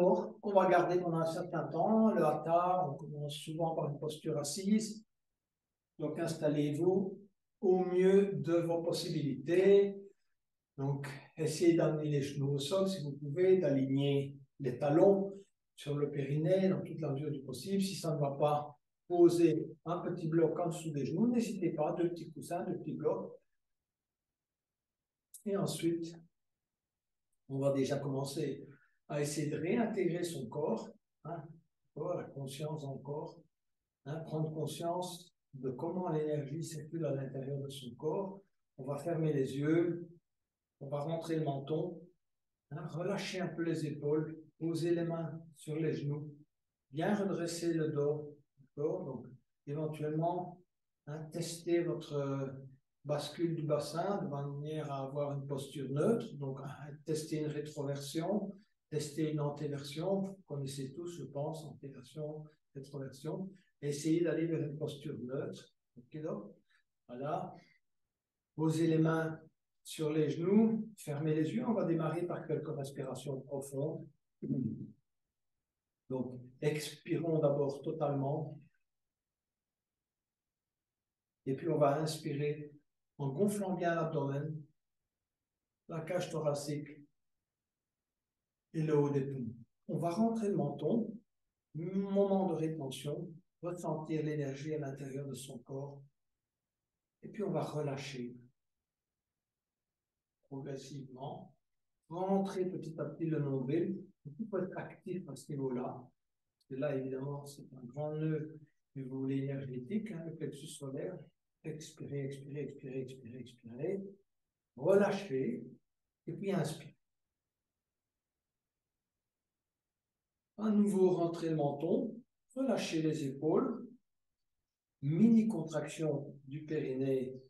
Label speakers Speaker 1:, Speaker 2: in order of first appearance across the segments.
Speaker 1: support qu'on va garder pendant un certain temps. Le hatha, on commence souvent par une posture assise. Donc, installez-vous au mieux de vos possibilités. Donc, essayez d'amener les genoux au sol si vous pouvez, d'aligner les talons sur le périnée dans toute la mesure du possible. Si ça ne va pas, posez un petit bloc en dessous des genoux. N'hésitez pas, deux petits coussins, deux petits blocs. Et ensuite, on va déjà commencer à essayer de réintégrer son corps, hein, la conscience dans le corps, hein, prendre conscience de comment l'énergie circule à l'intérieur de son corps. On va fermer les yeux, on va rentrer le menton, hein, relâcher un peu les épaules, poser les mains sur les genoux, bien redresser le dos, d'accord? Donc, éventuellement, hein, tester votre bascule du bassin de manière à avoir une posture neutre. Donc, tester une rétroversion, tester une antéversion. Vous connaissez tous, je pense, antéversion, rétroversion. Essayez d'aller vers une posture neutre. Okay, donc, voilà. Posez les mains sur les genoux, fermez les yeux. On va démarrer par quelques respirations profondes. Donc, expirons d'abord totalement. Et puis, on va inspirer en gonflant bien l'abdomen, la cage thoracique et le haut des poumons. On va rentrer le menton, moment de rétention, ressentir l'énergie à l'intérieur de son corps. Et puis, on va relâcher progressivement. Rentrer petit à petit le nombril. Il faut être actif à ce niveau-là. Et là, évidemment, c'est un grand nœud du volet énergétique, hein, le plexus solaire. Expirez, expirez, expirez, expirez, expirez. Relâchez. Et puis, inspirez. À nouveau, rentrez le menton. Relâchez les épaules. Mini contraction du périnée.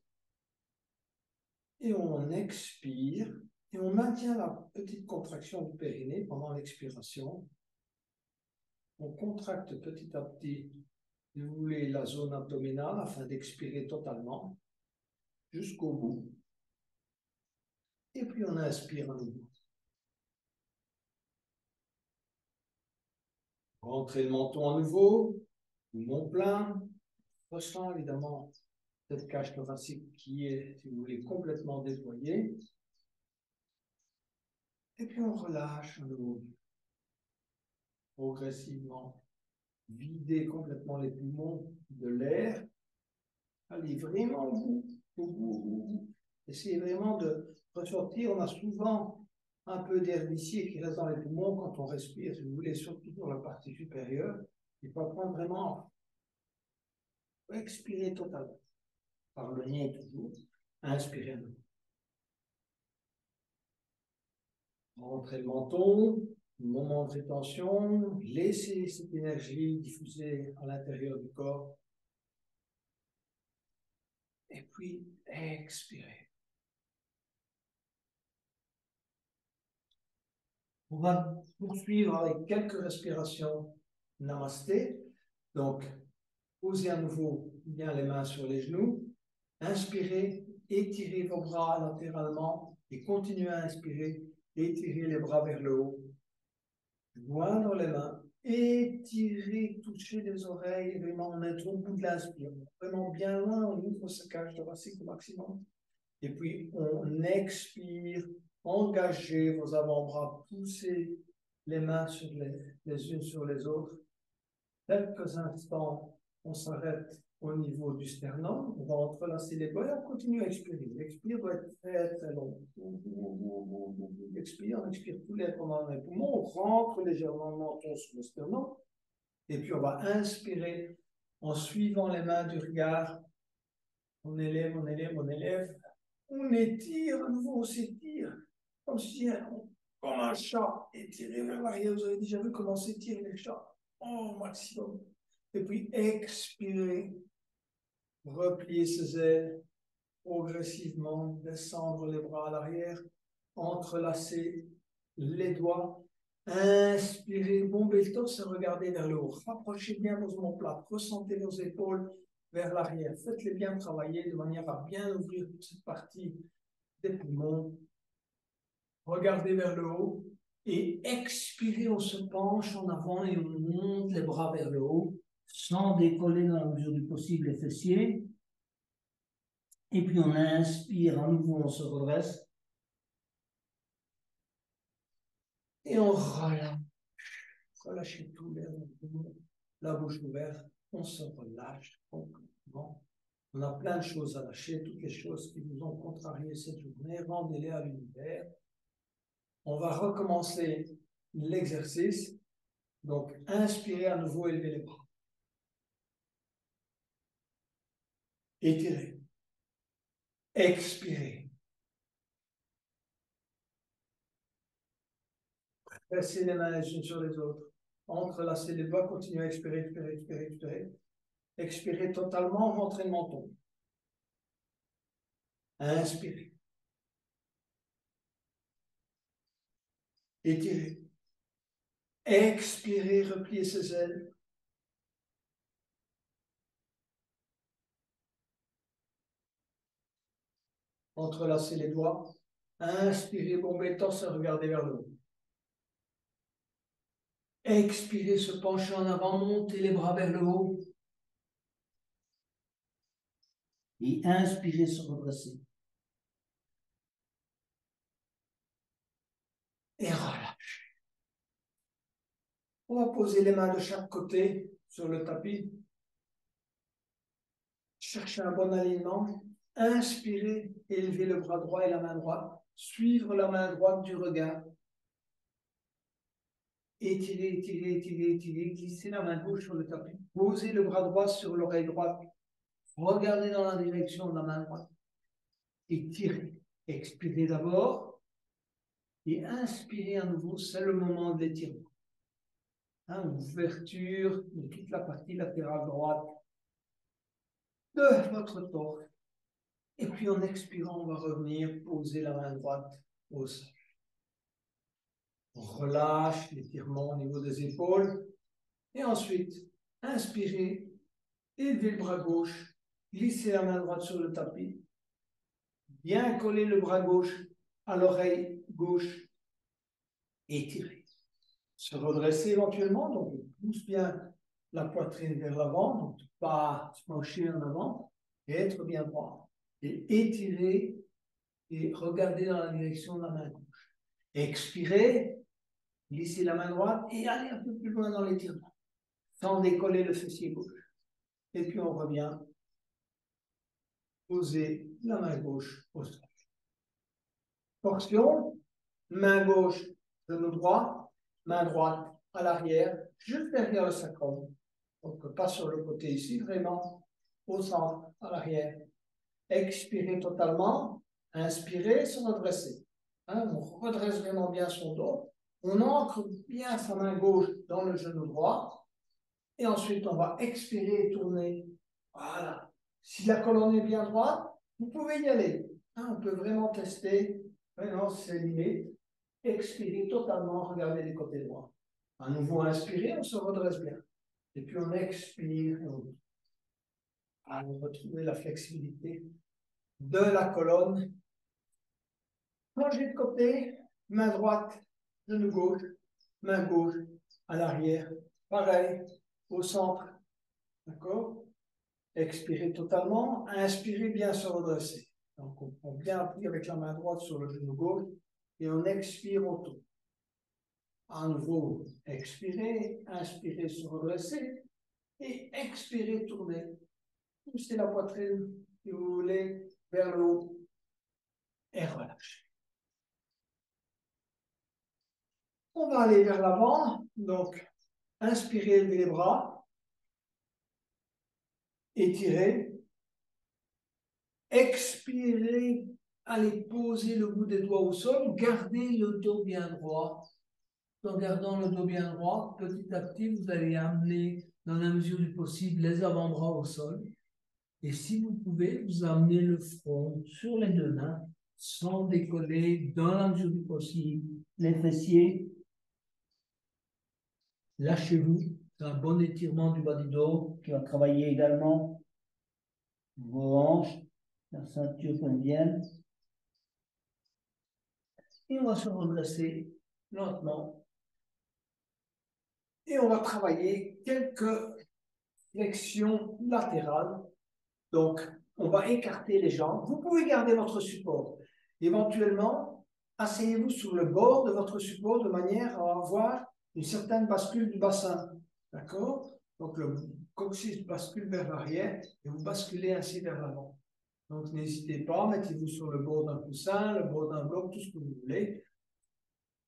Speaker 1: Et on expire. Et on maintient la petite contraction du périnée pendant l'expiration. On contracte petit à petit, si vous voulez, la zone abdominale afin d'expirer totalement jusqu'au bout. Et puis on inspire à nouveau. Rentrez le menton à nouveau, poumon plein. Ressent évidemment cette cage thoracique qui est, si vous voulez, complètement déployée. Et puis on relâche à nouveau. Progressivement, videz complètement les poumons de l'air. Allez vraiment au bout, au bout, au bout. Essayez vraiment de ressortir. On a souvent un peu d'air vicié qui reste dans les poumons quand on respire, si vous voulez, surtout dans la partie supérieure. Il faut apprendre vraiment à expirer totalement. Par le nez toujours. Inspirez. Rentrez le menton. Moment de rétention. Laissez cette énergie diffuser à l'intérieur du corps. Et puis, expirez. On va poursuivre avec quelques respirations namasté. Donc, posez à nouveau bien les mains sur les genoux. Inspirez, étirez vos bras latéralement et continuez à inspirer. Étirez les bras vers le haut. Joindre les mains. Étirez, touchez les oreilles. Vraiment, on est au bout de l'inspire. Vraiment bien loin, on ouvre sa cage thoracique au maximum. Et puis, on expire. Engagez vos avant-bras, poussez les mains sur les unes sur les autres. Quelques instants, on s'arrête au niveau du sternum, on va entrelacer les doigts et on continue à expirer. L'expire doit être très très long. L'expire, on expire tout l'air pendant les poumons, on rentre légèrement le menton sur le sternum et puis on va inspirer en suivant les mains du regard. On élève, on élève, on élève. On étire, à nouveau on s'étire. Comme si, comme un chat étiré vers l'arrière. Vous avez déjà vu comment s'étirent les chats au maximum. Et puis expirer, replier ses ailes progressivement, descendre les bras à l'arrière, entrelacer les doigts, inspirer, bomber le torse et regarder vers le haut. Rapprochez bien vos omoplates, ressentez vos épaules vers l'arrière. Faites-les bien travailler de manière à bien ouvrir toute cette partie des poumons. Regardez vers le haut Et expirer, on se penche en avant et on monte les bras vers le haut, sans décoller dans la mesure du possible les fessiers. Et puis on inspire, à nouveau on se redresse. Et on relâche. Relâchez tout, la bouche ouverte. On se relâche complètement. On a plein de choses à lâcher, toutes les choses qui vous ont contrarié cette journée, rendez-les à l'univers. On va recommencer l'exercice. Donc, inspirez à nouveau, élevez les bras. Étirez. Expirez. Pressez les mains les unes sur les autres. Entrelacez les doigts, continuez à expirer, expirer, expirer, expirer. Expirez totalement, rentrez le menton. Inspirez. Étirez. Expirez, repliez ses ailes. Entrelacez les doigts. Inspirez, bombez le torse, regardez vers le haut. Expirez, se pencher en avant, montez les bras vers le haut. Et inspirez, se redresser. Et relâchez. On va poser les mains de chaque côté sur le tapis. Cherchez un bon alignement. Inspirez, élevez le bras droit et la main droite. Suivre la main droite du regard. Étirez, étirez, étirez, étirez. Glissez la main gauche sur le tapis. Posez le bras droit sur l'oreille droite. Regardez dans la direction de la main droite. Étirez. Expirez d'abord. Et inspirez à nouveau. C'est le moment de l'étirement. Ouverture de toute la partie latérale droite de votre torse. Et puis en expirant, on va revenir poser la main droite au sol. On relâche l'étirement au niveau des épaules. Et ensuite, inspirez, élevez le bras gauche, glissez la main droite sur le tapis. Bien coller le bras gauche à l'oreille gauche. Étirez. Se redresser éventuellement, donc on pousse bien la poitrine vers l'avant, donc pas se pencher en avant, et être bien droit. Et étirer et regarder dans la direction de la main gauche. Expirez, glissez la main droite et allez un peu plus loin dans l'étirement, sans décoller le fessier gauche. Et puis on revient poser la main gauche au sol. Torsion, main gauche, genou droit, main droite à l'arrière, juste derrière le sacrum. Donc pas sur le côté ici, vraiment au centre, à l'arrière. Expirez totalement, inspirez, se redresser. On redresse vraiment bien son dos. On ancre bien sa main gauche dans le genou droit. Et ensuite, on va expirer et tourner. Voilà. Si la colonne est bien droite, vous pouvez y aller. On peut vraiment tester. Vraiment, c'est limite. Expirez totalement, regardez les côtés droits. À nouveau, inspirez, on se redresse bien. Et puis, on expire et on retrouve la flexibilité de la colonne. Plongez de côté, main droite, genou gauche, main gauche à l'arrière. Pareil, au centre. D'accord? Expirez totalement. Inspirez, bien se redresser. Donc, on prend bien appui avec la main droite sur le genou gauche et on expire autour. À nouveau, expirez, inspirez, se redresser et expirez, tournez. Poussez la poitrine, si vous voulez, vers le haut et relâchez. On va aller vers l'avant. Donc, inspirez, levez les bras. Étirez. Expirez, allez poser le bout des doigts au sol. Gardez le dos bien droit. En gardant le dos bien droit, petit à petit, vous allez amener, dans la mesure du possible, les avant-bras au sol. Et si vous pouvez, vous amenez le front sur les deux mains, sans décoller, dans la mesure du possible, les fessiers. Lâchez-vous. C'est un bon étirement du bas du dos qui va travailler également vos hanches, la ceinture pelvienne. Et on va se redresser lentement. Et on va travailler quelques flexions latérales. Donc, on va écarter les jambes. Vous pouvez garder votre support. Éventuellement, asseyez-vous sur le bord de votre support de manière à avoir une certaine bascule du bassin. D'accord? Donc, le coccyx bascule vers l'arrière et vous basculez ainsi vers l'avant. Donc, n'hésitez pas, mettez-vous sur le bord d'un coussin, le bord d'un bloc, tout ce que vous voulez.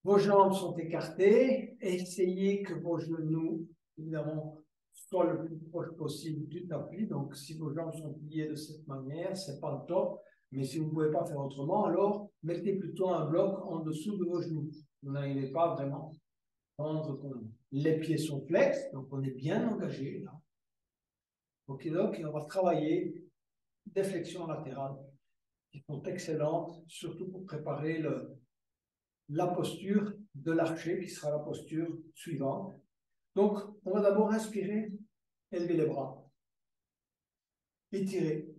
Speaker 1: Vos jambes sont écartées. Essayez que vos genoux, évidemment, soient le plus proche possible du tapis. Donc, si vos jambes sont pliées de cette manière, ce n'est pas le top. Mais si vous ne pouvez pas faire autrement, alors mettez plutôt un bloc en dessous de vos genoux. Vous n'arrivez pas vraiment à prendre compte. Les pieds sont flex, donc on est bien engagé là. Ok, donc, et on va travailler des flexions latérales qui sont excellentes, surtout pour préparer la posture de l'archer, qui sera la posture suivante. Donc, on va d'abord inspirer, élever les bras, étirer.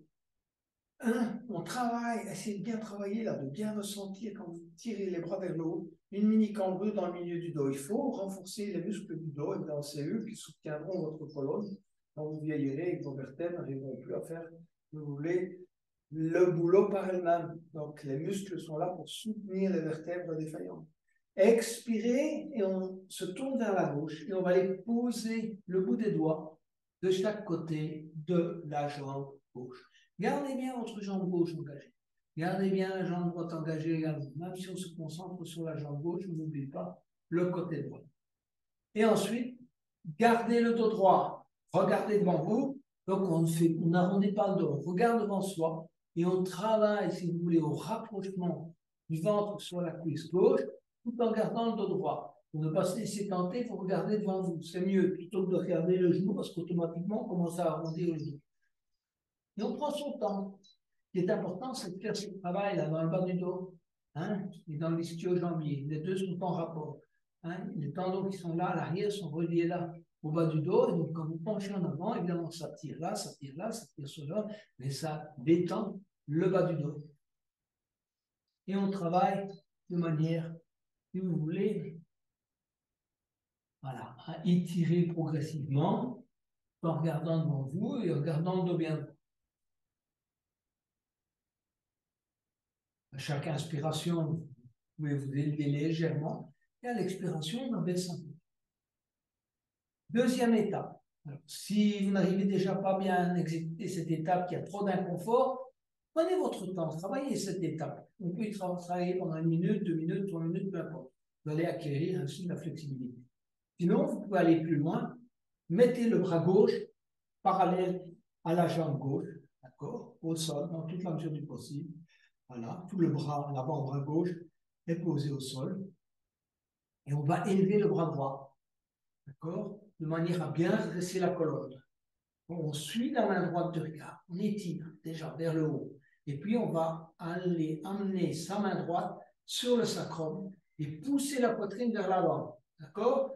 Speaker 1: On travaille, essayez de bien travailler là, de bien ressentir quand vous tirez les bras vers le haut, une mini cambrure dans le milieu du dos. Il faut renforcer les muscles du dos, et c'est eux qui soutiendront votre colonne. Quand vous vieillirez et que vos vertèbres n'arriveront plus à faire, si vous voulez, le boulot par elles-mêmes. Donc, les muscles sont là pour soutenir les vertèbres défaillantes. Expirez et on se tourne vers la gauche et on va aller poser le bout des doigts de chaque côté de la jambe gauche. Gardez bien votre jambe gauche engagée. Gardez bien la jambe droite engagée également. Même si on se concentre sur la jambe gauche, n'oubliez pas le côté droit. Et ensuite, gardez le dos droit. Regardez devant vous. Donc, on n'arrondit pas le dos. On regarde devant soi et on travaille, si vous voulez, au rapprochement du ventre sur la cuisse gauche, tout en gardant le dos droit. Pour ne pas se laisser tenter, il faut regarder devant vous. C'est mieux plutôt que de regarder le genou parce qu'automatiquement, on commence à arrondir le dos. Et on prend son temps. Ce qui est important, c'est de faire ce travail là, dans le bas du dos, hein, et dans l'ischio-jambier. Les deux sont en rapport. Hein. Les tendons qui sont là à l'arrière sont reliés là au bas du dos. Et donc, quand vous penchez en avant, évidemment, ça tire là, ça tire là, ça tire sur là, mais ça détend le bas du dos. Et on travaille de manière, si vous voulez, voilà, à étirer progressivement en regardant devant vous et en regardant le dos bien. À chaque inspiration, vous pouvez vous élever légèrement et à l'expiration, on abaisse un peu. Deuxième étape. Alors, si vous n'arrivez déjà pas bien à exécuter cette étape, qui a trop d'inconfort, prenez votre temps, travaillez cette étape. On peut y travailler pendant 1 minute, 2 minutes, 3 minutes, peu importe. Vous allez acquérir ainsi de la flexibilité. Sinon, vous pouvez aller plus loin. Mettez le bras gauche parallèle à la jambe gauche, d'accord, au sol, dans toute la mesure du possible. Voilà, tout le bras, l'avant-bras gauche est posé au sol. Et on va élever le bras droit, d'accord, de manière à bien redresser la colonne. On suit la main droite du regard, on étire déjà vers le haut. Et puis on va aller amener sa main droite sur le sacrum et pousser la poitrine vers l'avant, d'accord.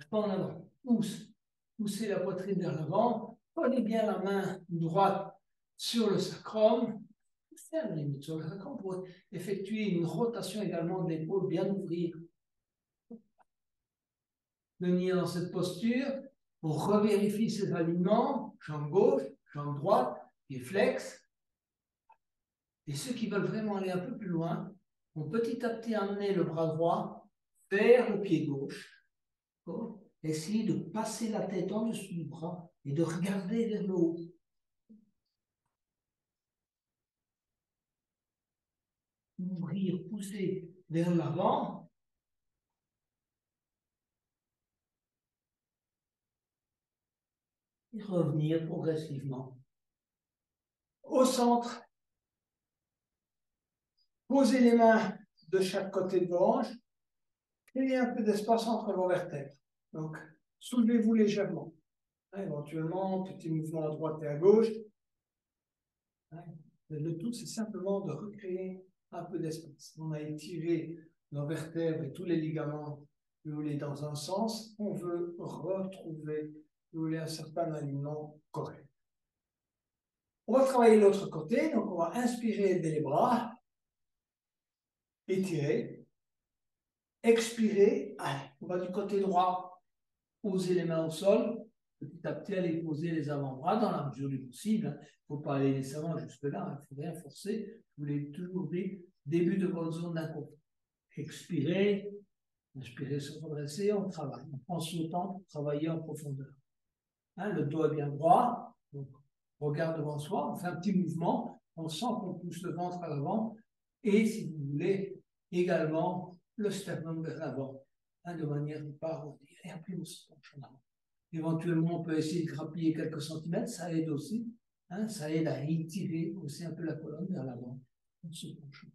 Speaker 1: Pas en avant, poussez la poitrine vers l'avant, prenez bien la main droite sur le sacrum, faire limite sur le sacrum pour effectuer une rotation également de l'épaule, bien ouvrir. Venir dans cette posture, on revérifie ses alignements, jambe gauche, jambe droite, pied flex. Et ceux qui veulent vraiment aller un peu plus loin, vont petit à petit amener le bras droit vers le pied gauche. Essayez de passer la tête en dessous du bras et de regarder vers le haut. Ouvrir, pousser vers l'avant. Et revenir progressivement. Au centre, posez les mains de chaque côté de vos hanches. Créez un peu d'espace entre vos vertèbres. Donc, soulevez-vous légèrement. Éventuellement, petit mouvement à droite et à gauche. Le tout, c'est simplement de recréer un peu d'espace. On a étiré nos vertèbres et tous les ligaments, vous voulez, dans un sens. On veut retrouver, vous voulez, un certain alignement correct. On va travailler l'autre côté. Donc, on va inspirer, élever les bras, étirer. Expirez, allez, on va du côté droit, poser les mains au sol, petit à petit aller poser les avant-bras dans la mesure du possible. Il ne faut pas aller nécessairement jusque-là, il ne faut rien forcer. Vous voulez toujours dire début de votre zone d'inconfort. Expirez, inspirez, se redresser, on travaille. On prend son temps pour travailler en profondeur. Hein, le dos est bien droit, donc regard devant soi, on fait un petit mouvement, on sent qu'on pousse le ventre à l'avant, et si vous voulez, également le sternum vers l'avant, hein, de manière à ne pas arrondir, et après on se penche en avant. Éventuellement, on peut essayer de grappiller quelques centimètres, ça aide aussi, hein, ça aide à étirer aussi un peu la colonne vers l'avant. On se penche.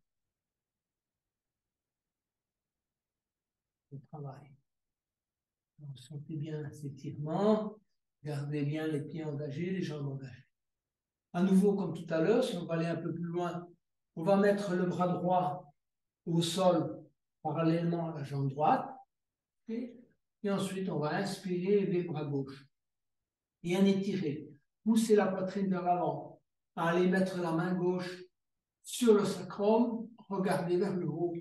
Speaker 1: Le travail. Donc, sentez bien cet étirement, gardez bien les pieds engagés, les jambes engagées. À nouveau, comme tout à l'heure, si on va aller un peu plus loin, on va mettre le bras droit au sol parallèlement à la jambe droite. Okay. Et ensuite, on va inspirer et lever le bras gauche. Et en étirer. Pousser la poitrine vers l'avant. Allez mettre la main gauche sur le sacrum. Regardez vers le haut.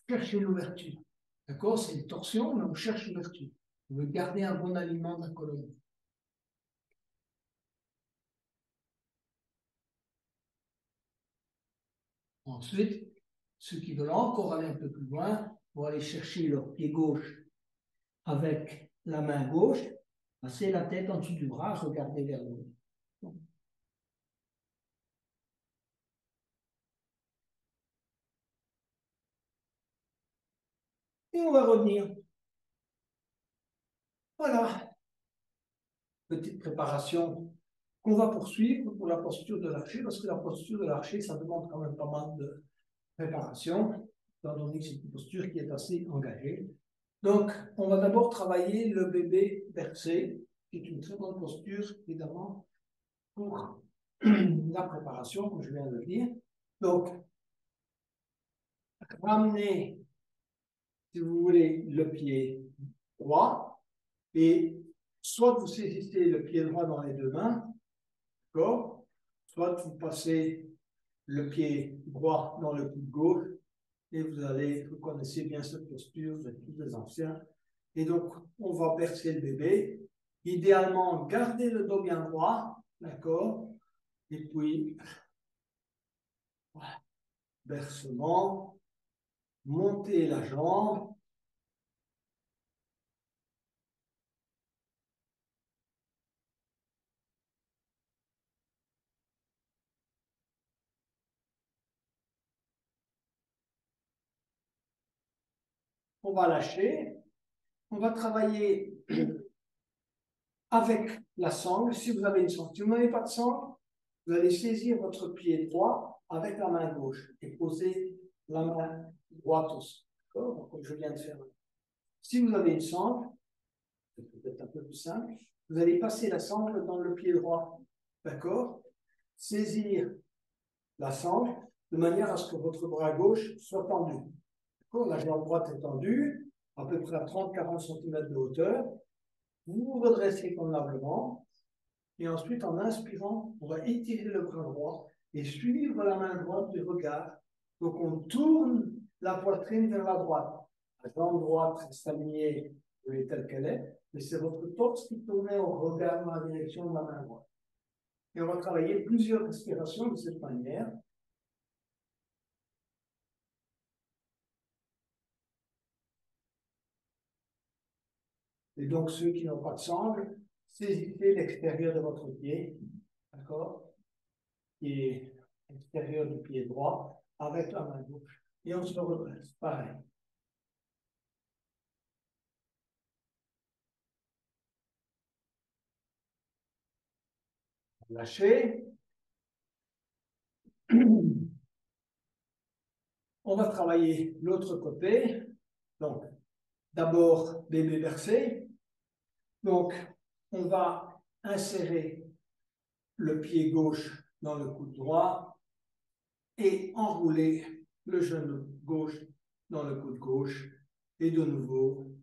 Speaker 1: Cherchez l'ouverture. D'accord? C'est une torsion, mais on cherche l'ouverture. On veut garder un bon alignement de la colonne. Ensuite, ceux qui veulent encore aller un peu plus loin vont aller chercher leur pied gauche avec la main gauche, passer la tête en dessous du bras, regarder vers le haut. Et on va revenir. Voilà. Petite préparation qu'on va poursuivre pour la posture de l'archer, parce que la posture de l'archer, ça demande quand même pas mal de préparation, étant donné que c'est une posture qui est assez engagée. Donc, on va d'abord travailler le bébé bercé, qui est une très bonne posture, évidemment, pour la préparation, comme je viens de le dire. Donc, ramenez, si vous voulez, le pied droit, et soit vous saisissez le pied droit dans les deux mains, d'accord, soit vous passez le pied droit dans le coude gauche, et vous connaissez bien cette posture, vous êtes tous des anciens. Et donc, on va bercer le bébé. Idéalement, gardez le dos bien droit, d'accord, et puis, voilà, bercement, montez la jambe. On va lâcher. On va travailler avec la sangle. Si vous avez une sangle, si vous n'avez pas de sangle, vous allez saisir votre pied droit avec la main gauche et poser la main droite au sol. D'accord? Comme je viens de faire. Si vous avez une sangle, c'est peut-être un peu plus simple, vous allez passer la sangle dans le pied droit. D'accord? Saisir la sangle de manière à ce que votre bras gauche soit tendu. D'accord? La jambe droite est tendue, à peu près à 30-40 cm de hauteur. Vous vous redressez convenablement. Et ensuite, en inspirant, on va étirer le bras droit et suivre la main droite du regard. Donc, on tourne la poitrine vers la droite. La jambe droite reste alignée, telle qu'elle est, mais c'est votre torse qui tourne au regard dans la direction de la main droite. Et on va travailler plusieurs respirations de cette manière. Et donc, ceux qui n'ont pas de sangle, saisissez l'extérieur de votre pied, d'accord, et l'extérieur du pied droit avec la main gauche. Et on se redresse, pareil. Lâchez. On va travailler l'autre côté. Donc, d'abord, bébé bercé. Donc, on va insérer le pied gauche dans le coude droit et enrouler le genou gauche dans le coude gauche. Et de nouveau,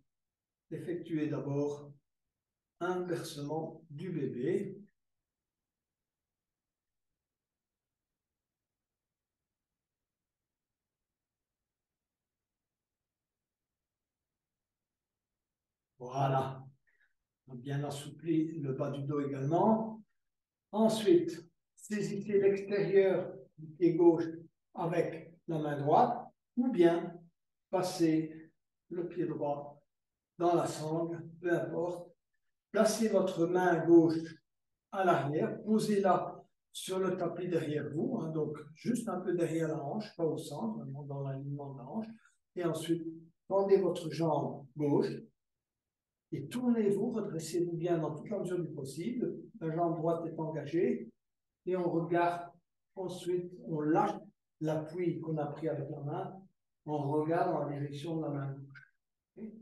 Speaker 1: effectuer d'abord un bercement du bébé. Voilà. On a bien assoupli le bas du dos également. Ensuite, saisissez l'extérieur du pied gauche avec la main droite ou bien passez le pied droit dans la sangle, peu importe. Placez votre main gauche à l'arrière, posez-la sur le tapis derrière vous, hein, donc juste un peu derrière la hanche, pas au centre, vraiment dans l'alignement de la hanche. Et ensuite, tendez votre jambe gauche et tournez-vous, redressez-vous bien dans toute la mesure du possible. La jambe droite est engagée et on regarde. Ensuite, on lâche l'appui qu'on a pris avec la main. On regarde dans la direction de la main gauche. Okay.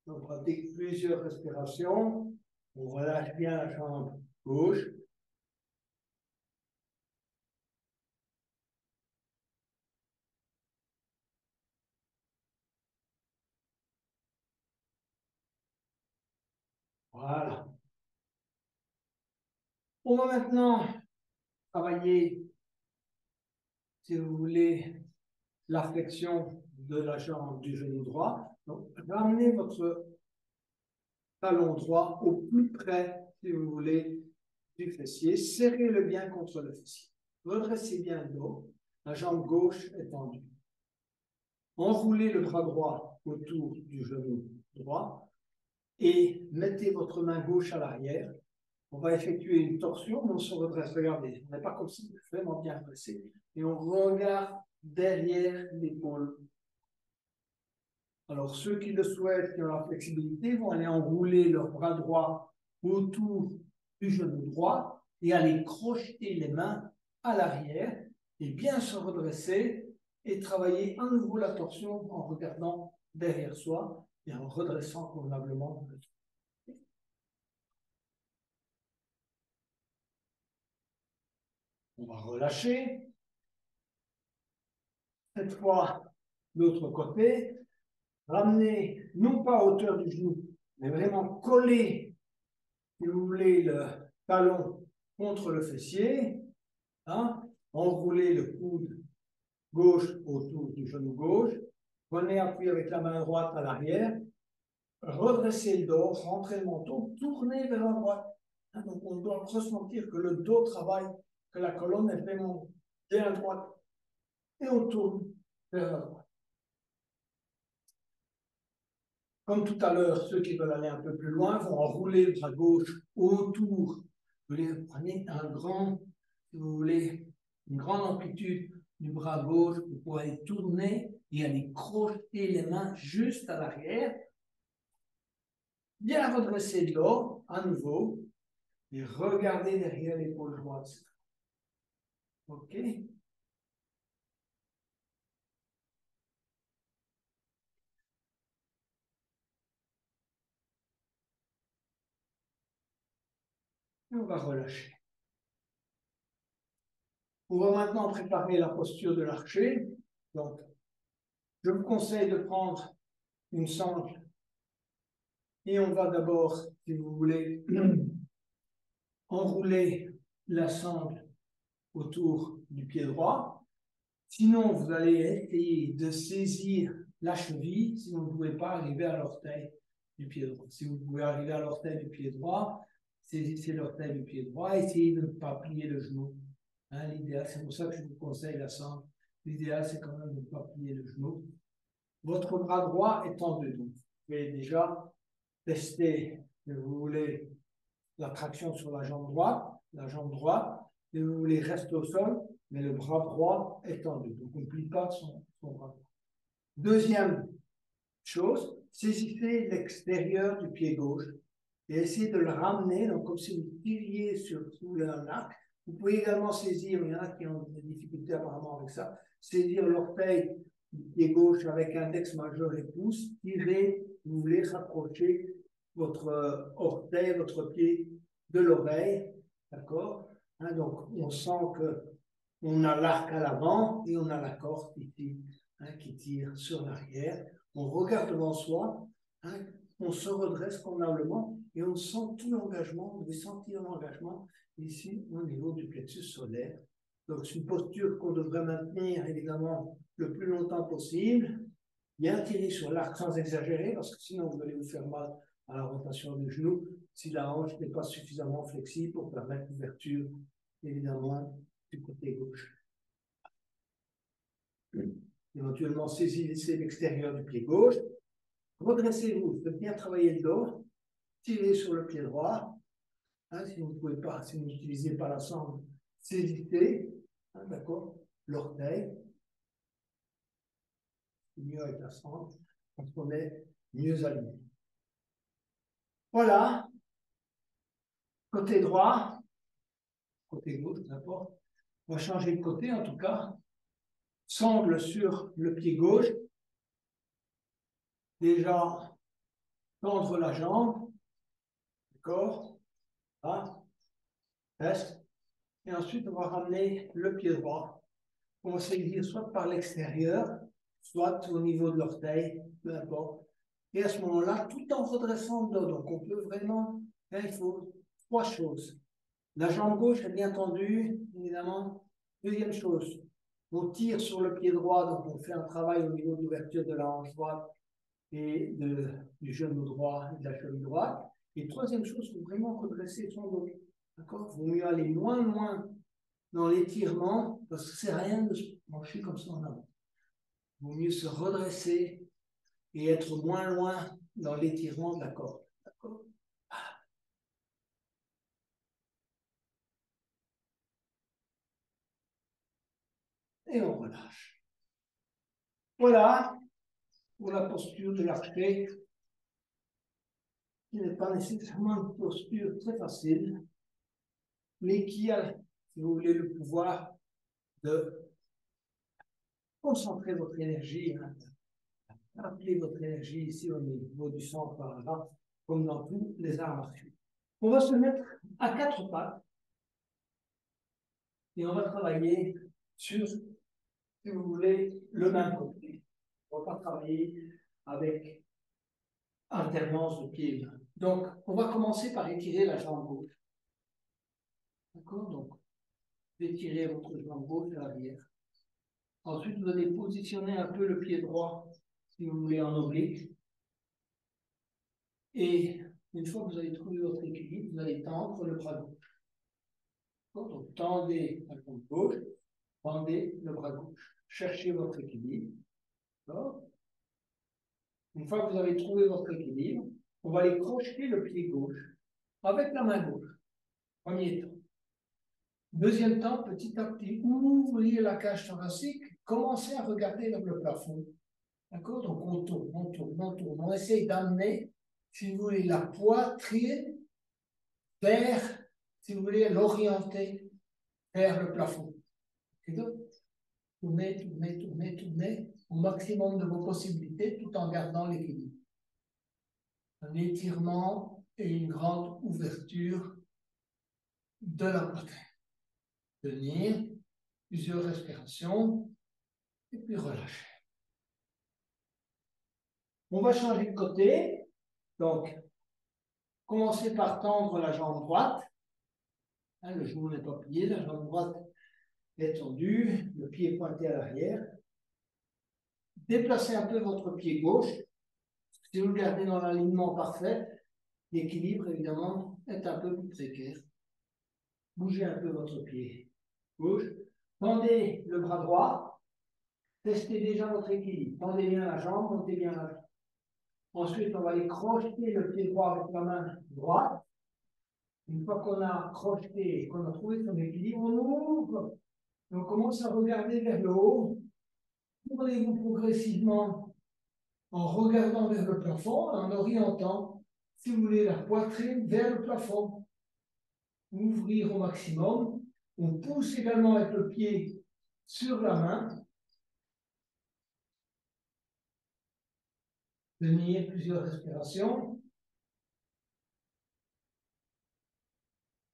Speaker 1: On pratique plusieurs respirations. On relâche bien la jambe gauche. Voilà. On va maintenant travailler, si vous voulez, la flexion de la jambe du genou droit. Donc, ramenez votre talon droit au plus près, si vous voulez, du fessier. Serrez-le bien contre le fessier. Redressez bien le dos. La jambe gauche est tendue. Enroulez le bras droit autour du genou droit et mettez votre main gauche à l'arrière. On va effectuer une torsion, mais on se redresse. Regardez, on n'est pas comme si, vraiment bien redressé. Et on regarde derrière l'épaule. Alors, ceux qui le souhaitent, qui ont la flexibilité, vont aller enrouler leur bras droit autour du genou droit et aller crocheter les mains à l'arrière et bien se redresser et travailler à nouveau la torsion en regardant derrière soi et en redressant convenablement. On va relâcher. Cette fois, l'autre côté, ramener non pas à hauteur du genou, mais vraiment coller, si vous voulez, le talon contre le fessier, hein, enrouler le coude gauche autour du genou gauche, prenez appui avec la main droite à l'arrière, redressez le dos, rentrez le menton, tournez vers la droite. Hein, donc on doit ressentir que le dos travaille, que la colonne est vraiment bien droite. Et on tourne vers la droite. Comme tout à l'heure, ceux qui veulent aller un peu plus loin vont enrouler le bras gauche autour. Vous prenez un grand, si vous voulez, une grande amplitude du bras gauche. Vous pourrez tourner et aller crocheter les mains juste à l'arrière. Bien redresser le dos à nouveau et regardez derrière l'épaule droite. OK? Et on va relâcher. On va maintenant préparer la posture de l'archer. Donc, je vous conseille de prendre une sangle et on va d'abord, si vous voulez, enrouler la sangle autour du pied droit. Sinon, vous allez essayer de saisir la cheville si vous ne pouvez pas arriver à l'orteil du pied droit. Si vous pouvez arriver à l'orteil du pied droit, saisissez l'orteil du pied droit, essayez de ne pas plier le genou. Hein, l'idéal, c'est pour ça que je vous conseille la sangle. L'idéal, c'est quand même de ne pas plier le genou. Votre bras droit est tendu. Donc, vous pouvez déjà tester, si vous voulez, la traction sur la jambe droite, et vous voulez rester au sol, mais le bras droit est tendu. Donc, on ne plie pas son bras droit. Deuxième chose, saisissez l'extérieur du pied gauche et essayez de le ramener, donc comme si vous tiriez sous un arc. Vous pouvez également saisir, il y en a qui ont des difficultés apparemment avec ça, saisir l'orteil du pied gauche avec index majeur et pouce, tirer, vous voulez rapprocher votre orteil, votre pied de l'oreille, d'accord, hein, donc on sent que on a l'arc à l'avant et on a la corde ici, hein, qui tire sur l'arrière. On regarde devant soi, hein, on se redresse convenablement et on sent tout l'engagement, on veut sentir l'engagement ici au niveau du plexus solaire. Donc c'est une posture qu'on devrait maintenir évidemment le plus longtemps possible. Bien tirer sur l'arc sans exagérer, parce que sinon vous allez vous faire mal à la rotation du genou si la hanche n'est pas suffisamment flexible pour permettre l'ouverture, évidemment, du côté gauche. Éventuellement, saisissez l'extérieur du pied gauche. Redressez-vous, faites bien travailler le dos. Tirez sur le pied droit. Hein, si vous ne pouvez pas, si vous n'utilisez pas la sangle, saisissez, hein, d'accord, l'orteil. C'est mieux avec la sangle, parce qu'on est mieux aligné. Voilà. Côté droit, côté gauche, n'importe. On va changer de côté en tout cas. Sangle sur le pied gauche. Déjà, tendre la jambe. D'accord. Là. Reste. Et ensuite, on va ramener le pied droit. On va saisir soit par l'extérieur, soit au niveau de l'orteil, peu importe. Et à ce moment-là, tout en redressant le dos. Donc, on peut vraiment, hein, il faut trois choses. La jambe gauche est bien tendue, évidemment. Deuxième chose, on tire sur le pied droit, donc on fait un travail au niveau de l'ouverture de la hanche droite et du genou droit et de la cheville droite. Et troisième chose, il faut vraiment redresser son dos. D'accord? Il vaut mieux aller moins loin dans l'étirement, parce que c'est rien de se pencher comme ça en avant. Il vaut mieux se redresser et être moins loin dans l'étirement de la corde. D'accord? Et on relâche. Voilà pour la posture de l'archet, qui n'est pas nécessairement une posture très facile, mais qui a, si vous voulez, le pouvoir de concentrer votre énergie, hein, appeler votre énergie ici au niveau du centre par là, comme dans tous les arts martiaux. On va se mettre à quatre pattes et on va travailler sur, si vous voulez, le même côté. On va pas travailler avec alternance de pieds et mains. Donc, on va commencer par étirer la jambe gauche. D'accord? Donc, étirez votre jambe gauche à l'arrière. Ensuite, vous allez positionner un peu le pied droit, si vous voulez, en oblique. Et une fois que vous avez trouvé votre équilibre, vous allez tendre le bras gauche. Donc, tendez la jambe gauche, tendez le bras gauche. Cherchez votre équilibre. Une fois que vous avez trouvé votre équilibre, on va aller crocheter le pied gauche avec la main gauche. Premier temps. Deuxième temps, petit à petit, ouvrez la cage thoracique, commencez à regarder vers le plafond. D'accord? Donc on tourne, on tourne, on tourne. On essaye d'amener, si vous voulez, la poitrine vers, si vous voulez, l'orienter vers le plafond. Tournez, tournez, tournez, tournez au maximum de vos possibilités tout en gardant l'équilibre. Un étirement et une grande ouverture de la poitrine. Tenir plusieurs respirations et puis relâcher. On va changer de côté. Donc, commencez par tendre la jambe droite. Hein, le genou n'est pas plié, la jambe droite est tendue, le pied pointé à l'arrière. Déplacez un peu votre pied gauche. Si vous le gardez dans l'alignement parfait, l'équilibre, évidemment, est un peu plus précaire. Bougez un peu votre pied gauche. Tendez le bras droit. Testez déjà votre équilibre. Tendez bien la jambe, montez bien la jambe. Ensuite, on va aller crocheter le pied droit avec la main droite. Une fois qu'on a crocheté, qu'on a trouvé son équilibre, on ouvre. Et on commence à regarder vers le haut. Ouvrez-vous progressivement en regardant vers le plafond, en orientant, si vous voulez, la poitrine vers le plafond. Ouvrir au maximum. On pousse également avec le pied sur la main. Tenir plusieurs respirations.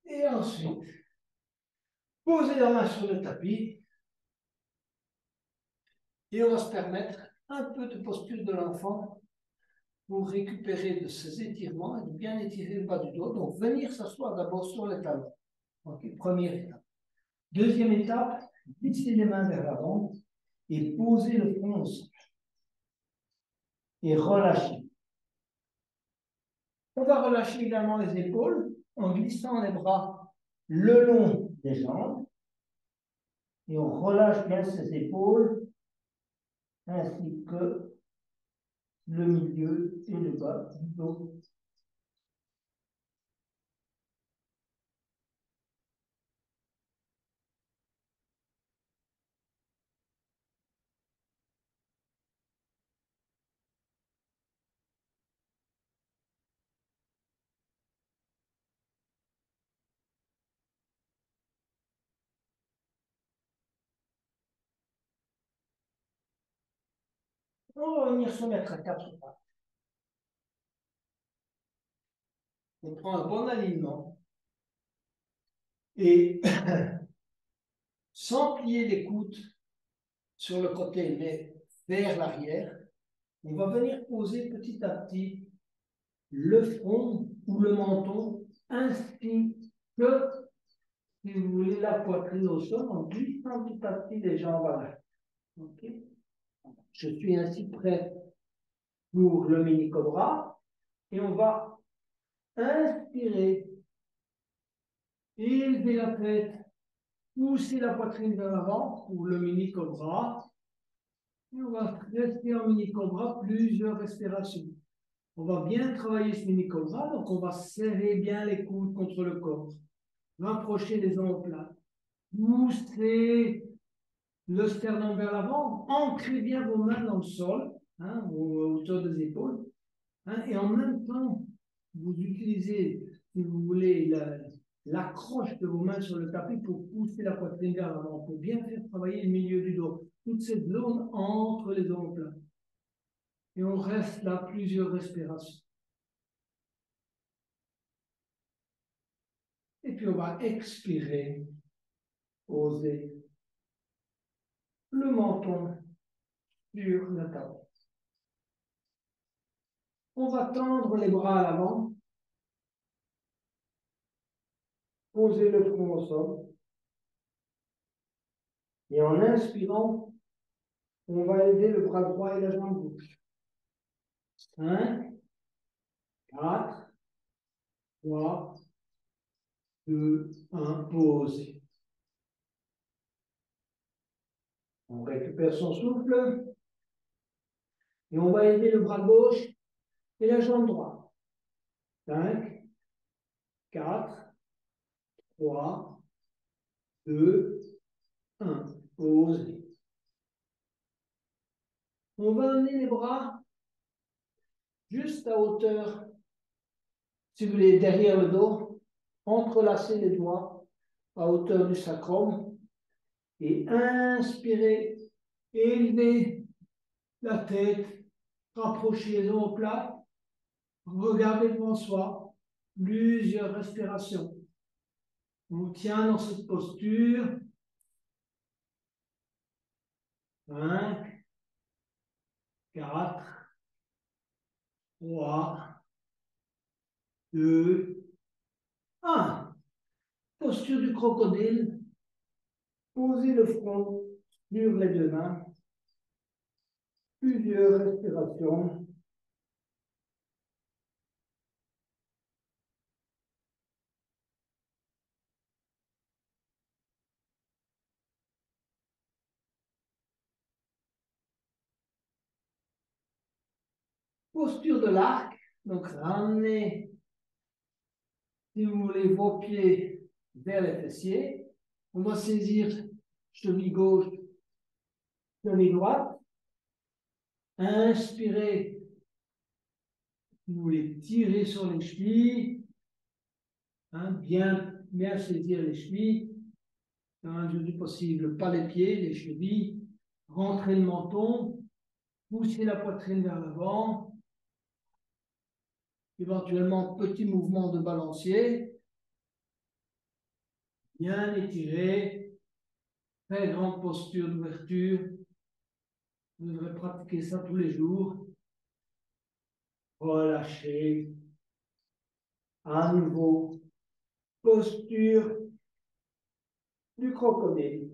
Speaker 1: Et ensuite, poser la main sur le tapis. Et on va se permettre un peu de posture de l'enfant pour récupérer de ces étirements et de bien étirer le bas du dos. Donc, venir s'asseoir d'abord sur les talons. Okay, première étape. Deuxième étape, glisser les mains vers l'avant et poser le front au sol.
Speaker 2: et relâcher. On va relâcher également les épaules en glissant les bras le long des jambes. Et on relâche bien ses épaules, ainsi que le milieu et le bas du dos. On va venir se mettre à quatre pattes. On prend un bon alignement. Et sans plier les coudes sur le côté, mais vers l'arrière, on va venir poser petit à petit le front ou le menton, ainsi que, si vous voulez, la poitrine au sol, en glissant petit à petit les jambes à l'arrière. Okay. Je suis ainsi prêt pour le mini cobra et on va inspirer, élever la tête, pousser la poitrine vers l'avant pour le mini cobra. Et on va rester en mini cobra plusieurs respirations. On va bien travailler ce mini cobra, donc on va serrer bien les coudes contre le corps, rapprocher les omoplates, pousser le sternum vers l'avant, ancrez bien vos mains dans le sol, hein, autour des épaules, hein, et en même temps, vous utilisez, si vous voulez, l'accroche de vos mains sur le tapis pour pousser la poitrine vers l'avant, pour bien faire travailler le milieu du dos, toute cette zone entre les omoplates. Et on reste là plusieurs respirations. Et puis on va expirer, poser le menton sur la table. On va tendre les bras à l'avant, poser le front au sol. Et en inspirant, on va élever le bras droit et la jambe gauche. 5, 4, 3, 2, 1, pause. On récupère son souffle. Et on va élever le bras gauche et la jambe droite. 5, 4, 3, 2, 1. Pause. On va amener les bras juste à hauteur, si vous voulez, derrière le dos. Entrelacer les doigts à hauteur du sacrum. Et inspirez, élevez la tête, rapprochez les omoplates, regardez devant soi, plusieurs respirations. On tient dans cette posture. 5, 4, 3, 2, 1. Posture du crocodile. Posez le front sur les deux mains. Plusieurs respirations. Posture de l'arc. Donc, ramenez, si vous voulez, vos pieds vers les fessiers. On va saisir cheville gauche, cheville droite. Inspirez. Vous voulez tirer sur les chevilles. Hein, bien saisir les chevilles. Dans la mesure du possible, pas les pieds, les chevilles. Rentrez le menton. Poussez la poitrine vers l'avant. Éventuellement, petit mouvement de balancier. Bien étiré. Très grande posture d'ouverture. Vous devrez pratiquer ça tous les jours. Relâchez. À nouveau. Posture du crocodile.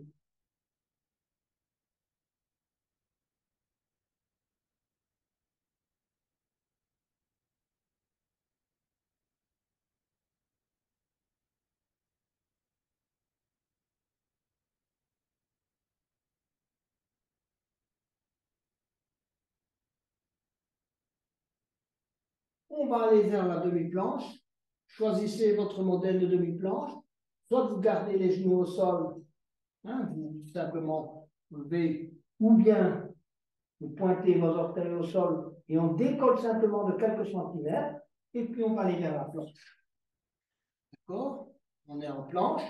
Speaker 2: on va aller vers la demi-planche. Choisissez votre modèle de demi-planche. Soit vous gardez les genoux au sol, hein, vous simplement levez, ou bien vous pointez vos orteils au sol et on décolle simplement de quelques centimètres, et puis on va aller vers la planche. D'accord? On est en planche,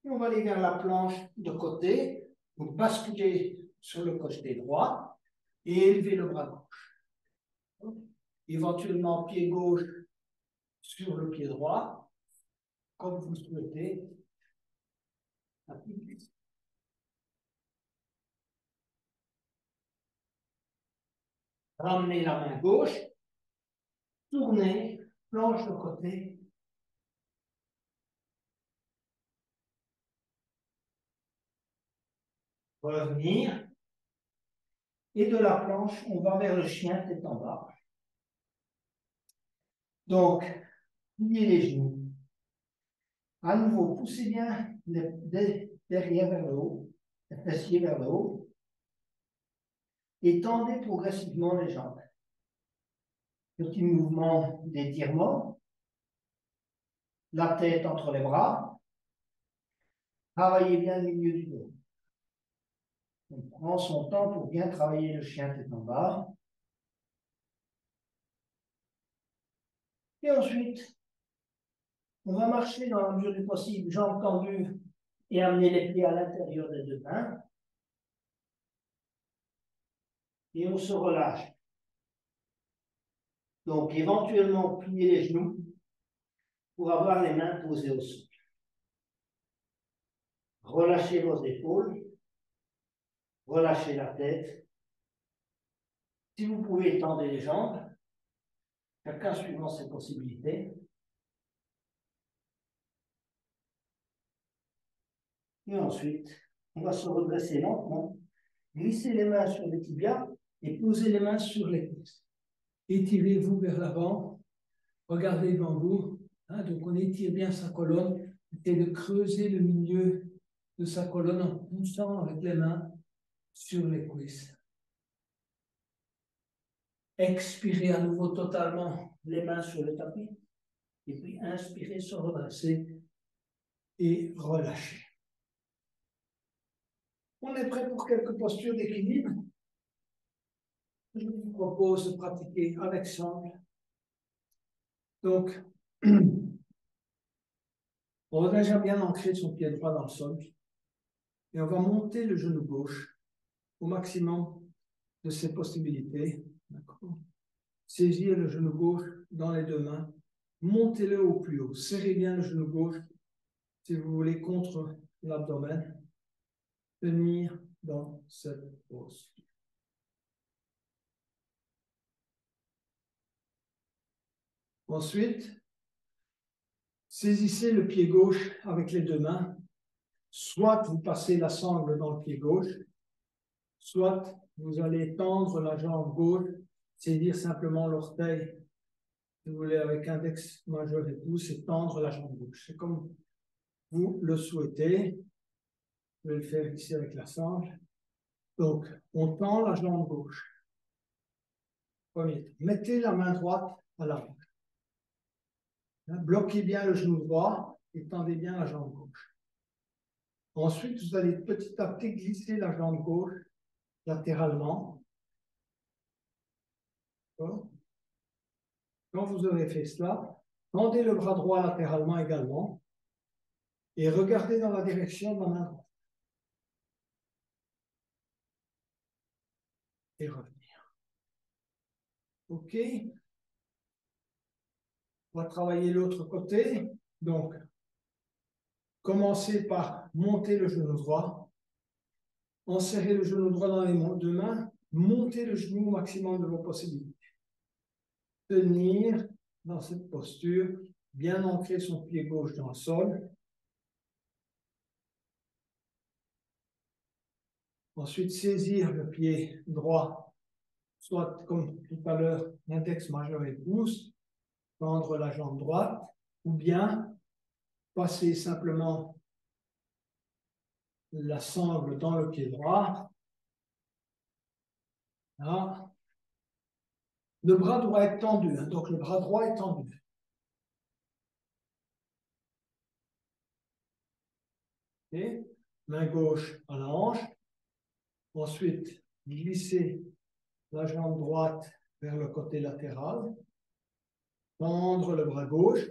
Speaker 2: et on va aller vers la planche de côté. Vous basculez sur le côté droit et élevez le bras gauche. Éventuellement, pied gauche sur le pied droit, comme vous souhaitez. Ramenez la main gauche, tournez, planche de côté. Revenir. Et de la planche, on va vers le chien tête en bas. Donc, pliez les genoux. À nouveau, poussez bien derrière vers le haut, les fessiers vers le haut, et tendez progressivement les jambes. Petit mouvement d'étirement, la tête entre les bras, travaillez bien le milieu du dos. On prend son temps pour bien travailler le chien tête en bas. Et ensuite, on va marcher dans la mesure du possible, jambes tendues, et amener les pieds à l'intérieur des deux mains. Et on se relâche. Donc, éventuellement, plier les genoux pour avoir les mains posées au sol. Relâchez vos épaules, relâchez la tête. Si vous pouvez, tendez les jambes, chacun suivant ses possibilités. Et ensuite, on va se redresser lentement, glisser les mains sur les tibias et poser les mains sur les cuisses. Étirez-vous vers l'avant, regardez devant vous. Hein, donc, on étire bien sa colonne, et de creuser le milieu de sa colonne en poussant avec les mains sur les cuisses. Expirez à nouveau totalement les mains sur le tapis. Et puis inspirez, se redresser et relâcher. On est prêt pour quelques postures d'équilibre. Je vous propose de pratiquer avec sangle. Donc, on va déjà bien ancrer son pied droit dans le sol. Et on va monter le genou gauche au maximum de ses possibilités. Saisir le genou gauche dans les deux mains. Montez-le au plus haut. Serrez bien le genou gauche, si vous voulez, contre l'abdomen. Tenir dans cette posture. Ensuite, saisissez le pied gauche avec les deux mains. Soit vous passez la sangle dans le pied gauche, soit vous allez tendre la jambe gauche, c'est-à-dire simplement l'orteil, si vous voulez, avec index majeur et pouce, et tendre la jambe gauche. C'est comme vous le souhaitez. Je vais le faire ici avec la sangle. Donc, on tend la jambe gauche. Premier temps. Mettez la main droite à l'avant. Bloquez bien le genou droit et tendez bien la jambe gauche. Ensuite, vous allez petit à petit glisser la jambe gauche latéralement. Quand vous aurez fait cela, tendez le bras droit latéralement également et regardez dans la direction de la main droite. Et revenir. OK. On va travailler l'autre côté. Donc, commencez par monter le genou droit. Enserrez le genou droit dans les deux mains. Montez le genou au maximum de vos possibilités. Tenir dans cette posture. Bien ancrer son pied gauche dans le sol. Ensuite, saisir le pied droit, soit comme tout à l'heure, l'index majeur et pouce, tendre la jambe droite, ou bien passer simplement la sangle dans le pied droit. Là.
Speaker 1: Le bras doit être tendu, hein, donc le bras droit est tendu. Et main gauche à la hanche. Ensuite, glisser la jambe droite vers le côté latéral. Tendre le bras gauche.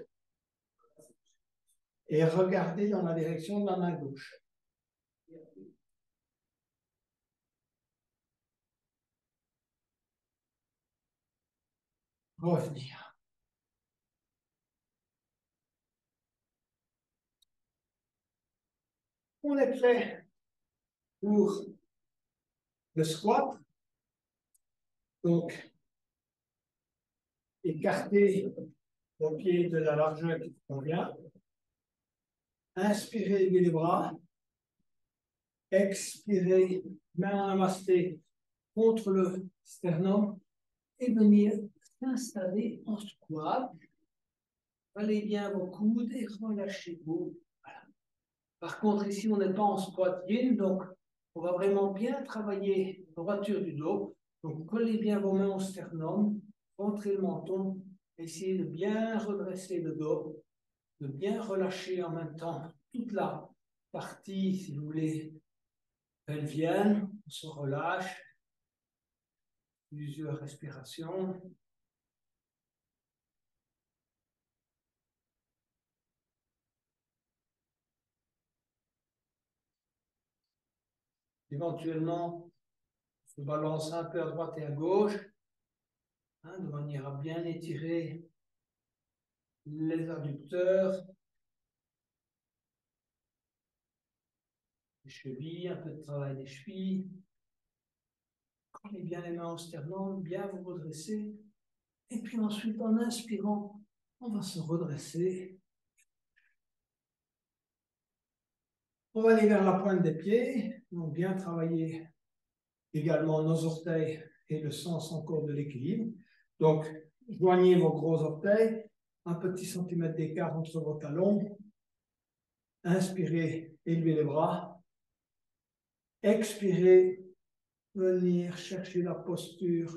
Speaker 1: Et regarder dans la direction de la main gauche. Revenir. On est prêt pour le squat. Donc, écarter le pied de la largeur qui vous convient. Inspirez, levez les bras. Expirez, main en namasté contre le sternum et venir s'installer en squat. Allez bien vos coudes et relâchez-vous. Voilà. Par contre, ici, on n'est pas en squat yin, donc on va vraiment bien travailler la droiture du dos. Donc, collez bien vos mains au sternum, rentrez le menton, essayez de bien redresser le dos, de bien relâcher en même temps toute la partie, si vous voulez, pelvienne. On se relâche, plusieurs respirations. Éventuellement, on se balance un peu à droite et à gauche, hein, de manière à bien étirer les adducteurs, les chevilles, un peu de travail des chevilles. Prenez bien les mains au sternum, bien vous redresser. Et puis ensuite, en inspirant, on va se redresser. On va aller vers la pointe des pieds, donc bien travailler également nos orteils et le sens encore de l'équilibre. Donc, joignez vos gros orteils, un petit centimètre d'écart entre vos talons. Inspirez, élevez les bras. Expirez, venir chercher la posture,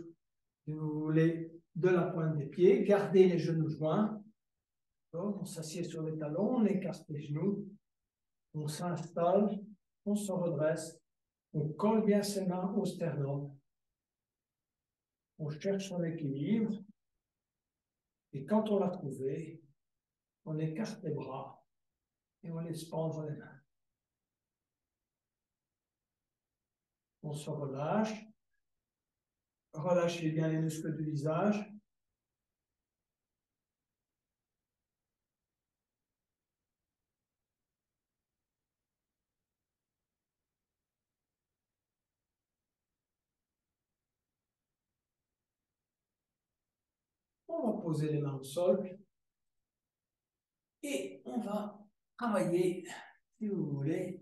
Speaker 1: si vous voulez, de la pointe des pieds. Gardez les genoux joints. Donc, on s'assied sur les talons, on écarte les genoux. On s'installe, on se redresse. On colle bien ses mains au sternum. On cherche son équilibre. Et quand on l'a trouvé, on écarte les bras et on laisse pendre les mains. On se relâche. Relâchez bien les muscles du visage. On va poser les mains au sol. Et on va travailler, si vous voulez,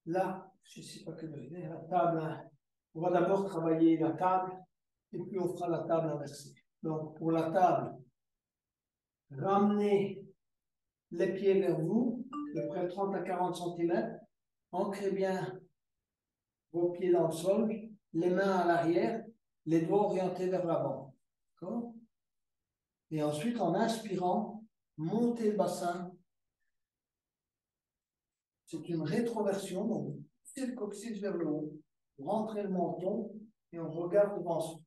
Speaker 1: là, je ne sais pas que la table. On va d'abord travailler la table et puis on fera la table inversée. Donc, pour la table, ramenez les pieds vers vous, de près de 30 à 40 cm. Ancrez bien vos pieds dans le sol, les mains à l'arrière, les doigts orientés vers l'avant. D'accord? Et ensuite, en inspirant, montez le bassin. C'est une rétroversion, donc poussez le coccyx vers le haut, rentrez le menton et on regarde devant soi.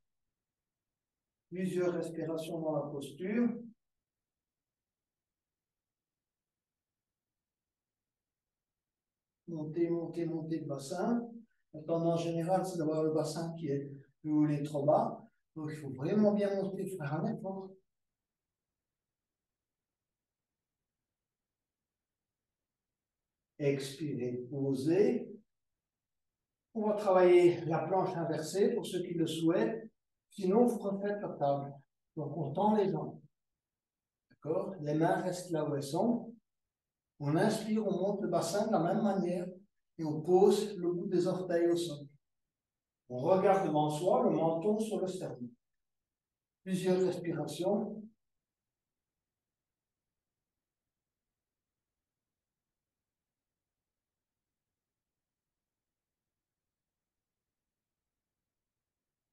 Speaker 1: Plusieurs respirations dans la posture. Montez, montez, montez le bassin. La tendance générale, c'est d'avoir le bassin qui est, si vous voulez, trop bas. Donc, il faut vraiment bien monter, faire un effort. Expirez, posez. On va travailler la planche inversée pour ceux qui le souhaitent. Sinon, vous refaites la table. Donc, on tend les jambes. D'accord? Les mains restent là où elles sont. On inspire, on monte le bassin de la même manière et on pose le bout des orteils au sol. On regarde devant soi, le menton sur le sternum. Plusieurs respirations.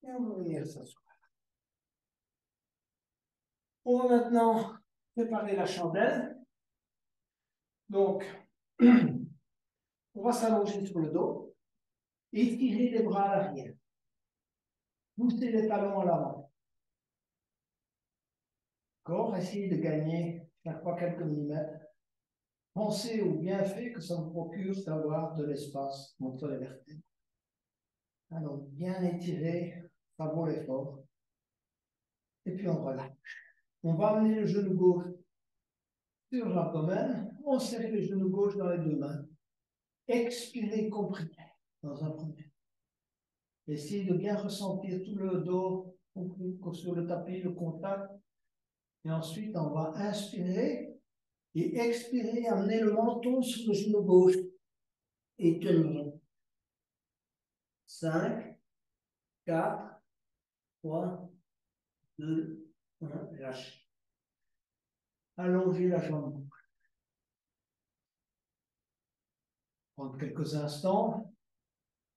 Speaker 1: Et on va venir s'asseoir. On va maintenant préparer la chandelle. Donc, on va s'allonger sur le dos et tirer les bras à l'arrière. Pousser les talons à l'avant. D'accord? Essayez de gagner chaque fois quelques millimètres. Pensez au bienfait que ça vous procure d'avoir de l'espace entre les vertèbres. Alors, bien étirer, ça vaut l'effort. Et puis on relâche. On va amener le genou gauche sur l'abdomen. On serre le genou gauche dans les deux mains. Expirez, comprimez dans un premier temps. Essayez de bien ressentir tout le dos sur le tapis, le contact. Et ensuite, on va inspirer et expirer, amener le menton sur le genou gauche et tenir. 5, 4, 3, 2, 1, lâchez. Allongez la jambe gauche. Prendre quelques instants.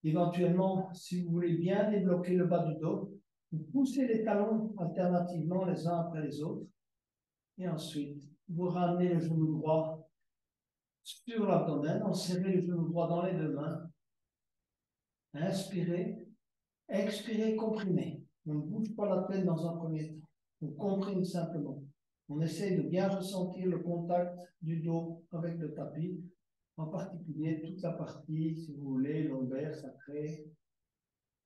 Speaker 1: Éventuellement, si vous voulez bien débloquer le bas du dos, vous poussez les talons alternativement les uns après les autres. Et ensuite, vous ramenez le genou droit sur l'abdomen, enserrez le genou droit dans les deux mains. Inspirez, expirez, comprimez. On ne bouge pas la tête dans un premier temps. On comprime simplement. On essaye de bien ressentir le contact du dos avec le tapis, en particulier toute la partie, si vous voulez, lombaire, sacrée.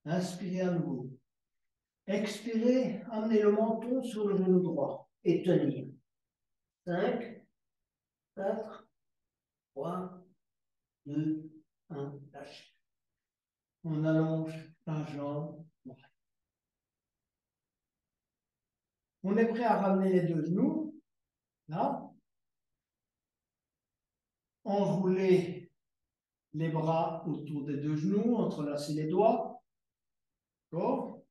Speaker 1: Inspirez à nouveau. Expirez, amenez le menton sur le genou droit et tenir. 5, 4, 3, 2, 1, lâchez. On allonge la jambe. On est prêt à ramener les deux genoux. Là. Enrouler les bras autour des deux genoux, entrelacer les doigts. D'accord?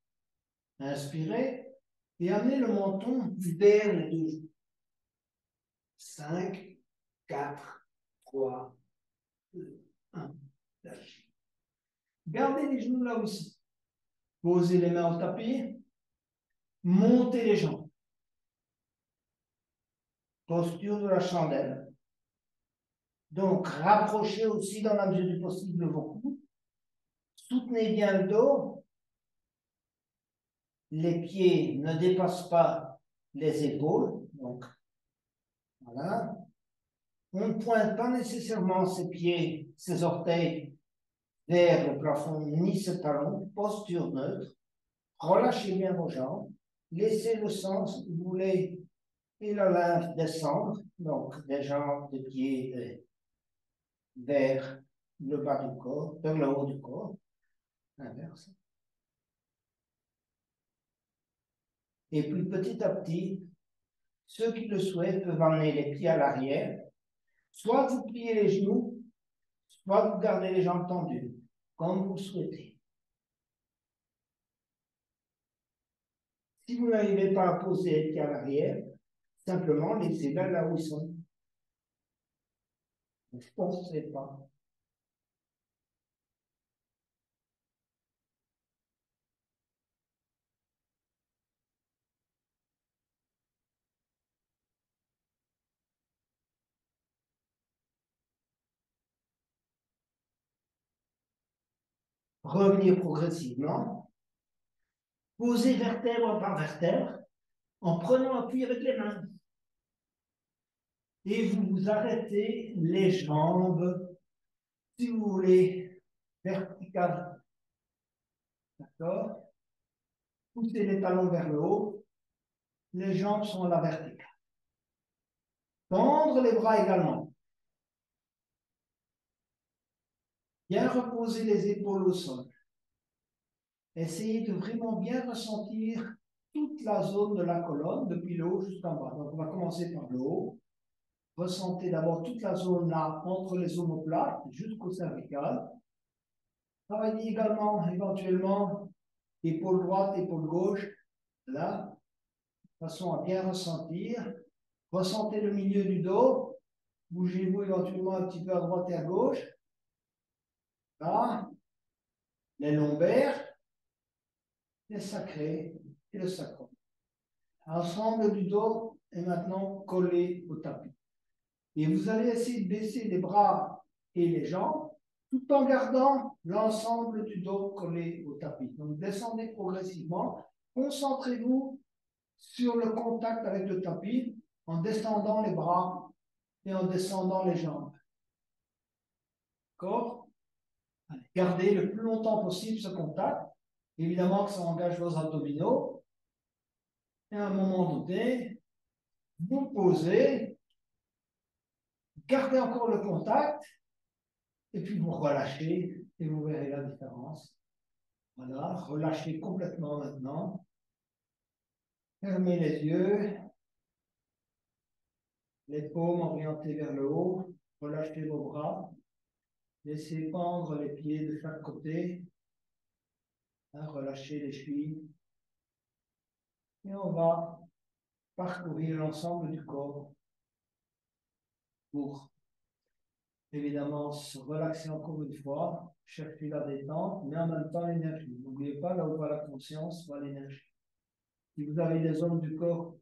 Speaker 1: Inspirez et amenez le menton vers les deux genoux. 5, 4, 3, 2, 1. Lâchez. Gardez les genoux là aussi. Posez les mains au tapis. Montez les jambes. Posture de la chandelle. Donc, rapprochez aussi dans la mesure du possible vos coudes. Soutenez bien le dos. Les pieds ne dépassent pas les épaules. Donc, voilà. On ne pointe pas nécessairement ses pieds, ses orteils vers le plafond, ni ses talons. Posture neutre. Relâchez bien vos jambes. Laissez le sens où vous voulez et la lymphe descendre. Donc, des jambes, des pieds vers le bas du corps, vers le haut du corps. Inverse. Et puis petit à petit, ceux qui le souhaitent peuvent amener les pieds à l'arrière. Soit vous pliez les genoux, soit vous gardez les jambes tendues, comme vous le souhaitez. Si vous n'arrivez pas à poser les pieds à l'arrière, simplement laissez-les là où ils sont. Ne forcez pas. Revenir progressivement. Posez vertèbre par vertèbre en prenant appui avec les mains. Et vous vous arrêtez les jambes, si vous voulez, verticalement. D'accord? Poussez les talons vers le haut. Les jambes sont à la verticale. Tendre les bras également. Bien reposer les épaules au sol. Essayez de vraiment bien ressentir toute la zone de la colonne, depuis le haut jusqu'en bas. Donc, on va commencer par le haut. Ressentez d'abord toute la zone là, entre les omoplates, jusqu'au cervical. Travaillez également, éventuellement, épaule droite, épaule gauche, là, de façon à bien ressentir. Ressentez le milieu du dos. Bougez-vous éventuellement un petit peu à droite et à gauche. Là, les lombaires, les sacrés et le sacrum.
Speaker 2: L'ensemble du dos est maintenant collé au tapis. Et vous allez essayer de baisser les bras et les jambes tout en gardant l'ensemble du dos collé au tapis. Donc descendez progressivement. Concentrez-vous sur le contact avec le tapis en descendant les bras et en descendant les jambes. D'accord? Gardez le plus longtemps possible ce contact. Évidemment que ça engage vos abdominaux. Et à un moment donné, vous posez, gardez encore le contact, et puis vous relâchez, et vous verrez la différence. Voilà, relâchez complètement maintenant. Fermez les yeux, les paumes orientées vers le haut, relâchez vos bras, laissez pendre les pieds de chaque côté, relâchez les chevilles, et on va parcourir l'ensemble du corps pour évidemment se relaxer encore une fois, chercher la détente, mais en même temps l'énergie. N'oubliez pas, là où va la conscience, va l'énergie. Si vous avez des zones du corps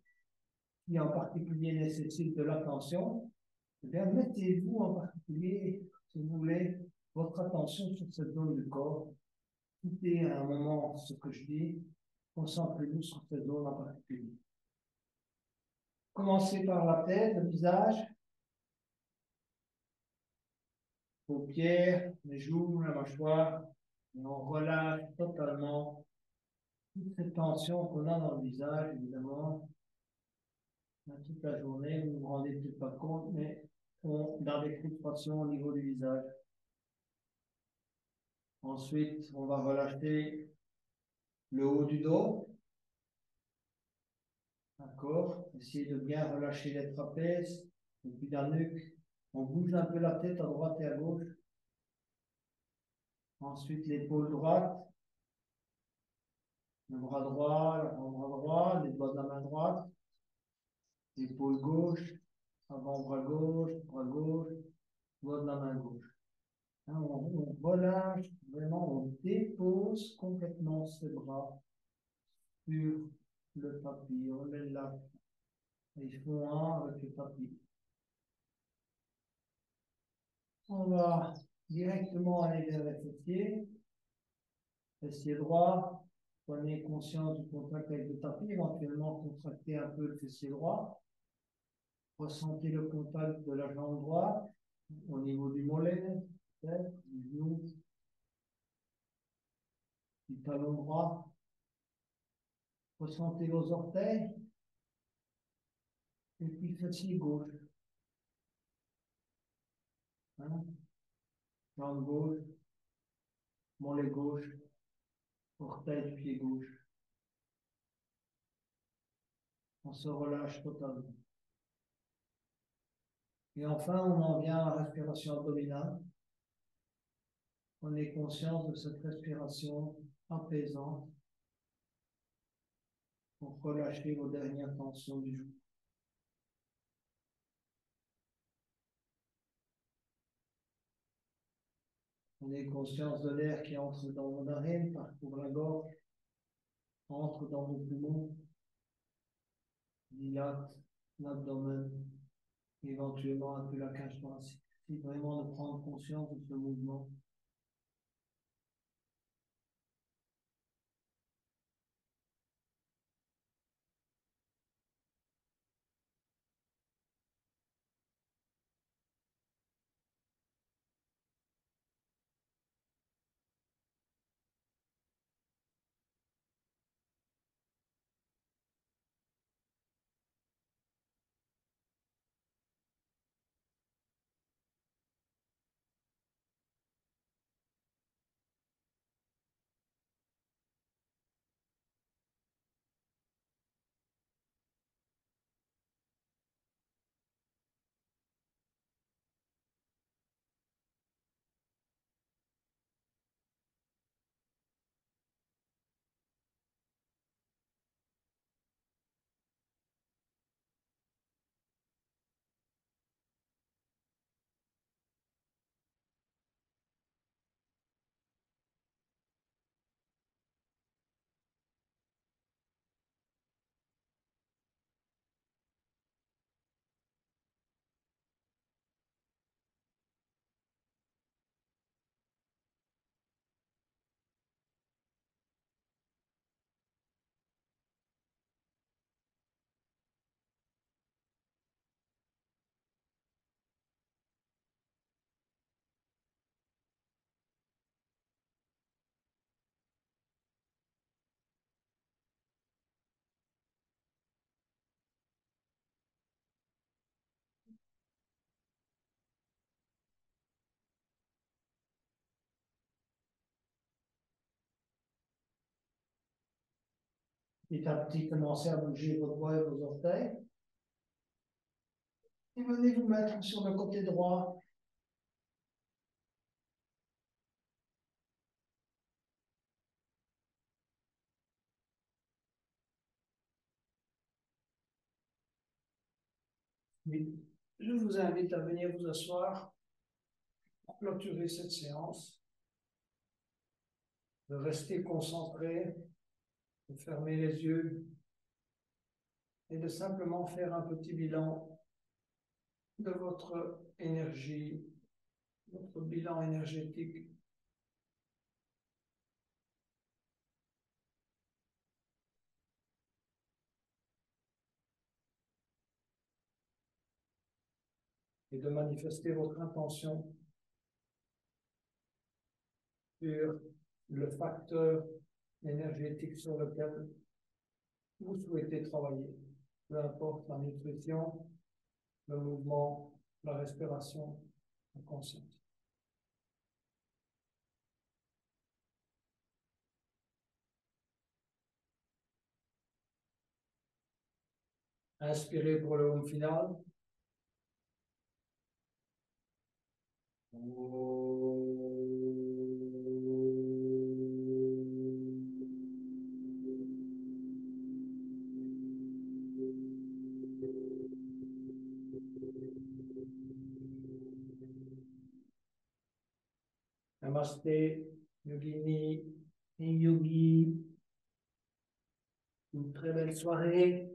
Speaker 2: qui en particulier nécessitent de l'attention, eh bien mettez-vous en particulier, si vous voulez, votre attention sur cette zone du corps. Écoutez à un moment ce que je dis, concentrez-vous sur cette zone en particulier. Commencez par la tête, le visage, paupières, les joues, la mâchoire, et on relâche totalement toute cette tension qu'on a dans le visage, évidemment. Toute la journée, vous ne vous rendez peut-être pas compte, mais on a des fluctuations au niveau du visage. Ensuite, on va relâcher le haut du dos. D'accord? Essayez de bien relâcher les trapèzes, et puis la nuque. On bouge un peu la tête à droite et à gauche. Ensuite, l'épaule droite, le bras droit, l'avant-bras droit, les doigts de la main droite, l'épaule gauche, avant-bras gauche, bras gauche, doigt de la main gauche. On relâche, vraiment, on dépose complètement ses bras sur le tapis. On les lâche. Ils font un avec le tapis. On va directement aller vers les fessiers. Fessier droit. Prenez conscience du contact avec le tapis. Éventuellement, contractez un peu le fessier droit. Ressentez le contact de la jambe droite au niveau du mollet, du genou, du talon droit. Ressentez vos orteils. Et puis fessier gauche. Jambe gauche, mollet gauche, orteil du pied gauche. On se relâche totalement. Et enfin, on en vient à la respiration abdominale. On est conscient de cette respiration apaisante pour relâcher vos dernières tensions du jour. On est conscient de l'air qui entre dans vos narines, parcourt la gorge, entre dans vos poumons, dilate l'abdomen, éventuellement un peu la cage thoracique. C'est vraiment de prendre conscience de ce mouvement. Petit à petit, commencez à bouger vos doigts et vos orteils. Et venez vous mettre sur le côté droit. Je vous invite à venir vous asseoir pour clôturer cette séance, de rester concentré, de fermer les yeux et de simplement faire un petit bilan de votre énergie, votre bilan énergétique. Et de manifester votre intention sur le facteur énergétique sur lequel vous souhaitez travailler, peu importe la nutrition, le mouvement, la respiration, la conscience. Inspirez pour le home final. Namasté, Yogini et Yogi. Une très belle soirée.